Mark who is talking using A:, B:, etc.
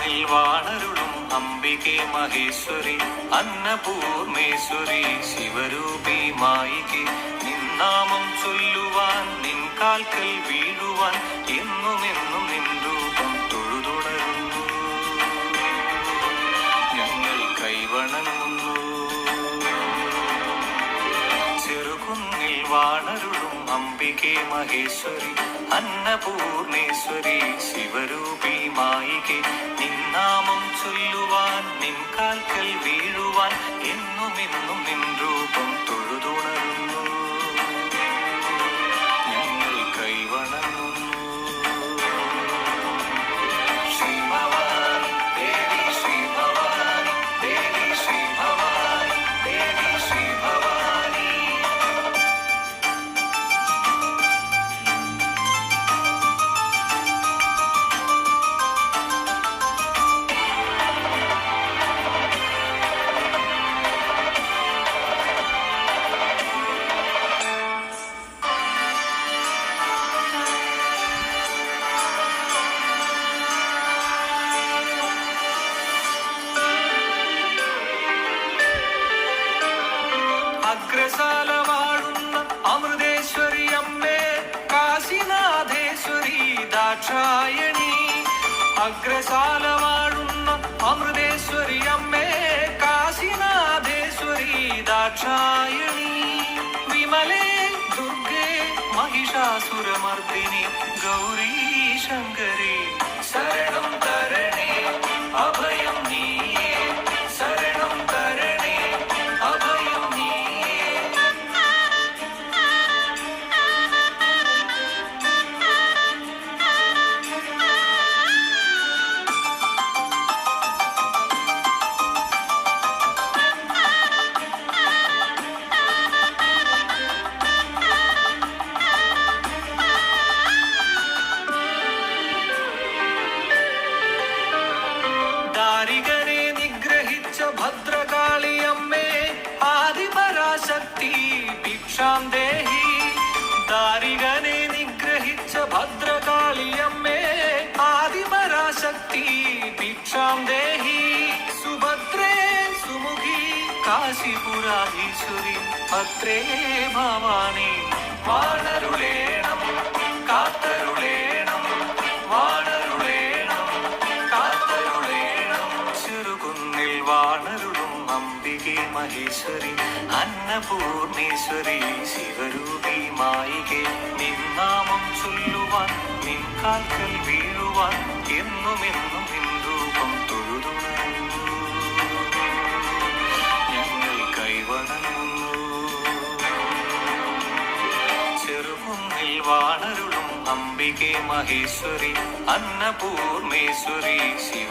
A: ചെറുകുന്നിൽ വാണരുളും അംബികെ മഹേശ്വരി അന്നപൂർണേശ്വരി ശിവരൂപി മായികെ നിന്നാമം ചൊല്ലുവാൻ നിൻ കാൽക്കൽ വീഴുവാൻ എന്നുമെന്നും നിൻ രൂപം തൊഴുതുണരുന്നു ഞങ്ങൾ കൈവണങ്ങുന്നു. ചെറുകുന്നിൽ വാണരുളും അംബികെ മഹേശ്വരി അന്നപൂർണേശ്വരി ശിവരൂപി മായികെ നിന്നാമം ചൊല്ലുവാൻ നിൻ കാൽക്കൽ വീഴുവാൻ എന്നുമെന്നും നിൻ രൂപം തൊഴുതുണരുന്നു ഞങ്ങൾ കൈവണങ്ങുന്നു. ശ്രീ ഭവാനി ദേവി ശ്രീ ഭവാനി ദേവി ശ്രീ ഭവാനി ദേവി ശ്രീ ഭവാനി. അഗ്രശാല വാഴുന്ന അമൃതേശ്വരി അമ്മേ കാശിനാഥേശ്വരി ദാക്ഷായണി. അഗ്രശാല വാഴുന്ന അമൃതേശ്വരി അമ്മേ കാശിനാഥേശ്വരി ദാക്ഷായണി. വിമലേ ദുർഗേ മഹിഷാസുരമർദിനി ഗൗരീ ശങ്കരി ശരണം തരണേ അഭയം നീയേ ശരണം തരണേ അഭയം നീയേ. ദാരികനെ നിഗ്രഹിച്ച ഭദ്രകാളിയമ്മേ ആദിപരാശക്തി ഭിക്ഷാം ദേഹി. ദാരികനെ നിഗ്രഹിച്ച ഭദ്രകാളിയമ്മേ ആദിപരാശക്തി ഭിക്ഷാം ദേഹി. സുഭദ്രേ സുമുഖി കാശിപുരാധീശ്വരി ഭദ്രേ ഭവാനി വാണരുളേണം കാത്തരുളേണം വാണരുളേണം കാത്തരുളേണം. ചെറുകുന്നിൽ വാണരുളും അംബികെ മഹേശ്വരി അന്നപൂർണേശ്വരി ശിവരൂപി മായികെ നിന്നാമം ചൊല്ലുവാൻ നിൻ കാൽക്കൽ വീഴുവാൻ എന്നുമെന്നും നിൻ രൂപം തൊഴുതുണരുന്നു ഞങ്ങൾ കൈവണങ്ങുന്നു. ചെറുകുന്നിൽ വാണരുളും അംബികെ മഹേശ്വരി അന്നപൂർണേശ്വരി ശിവ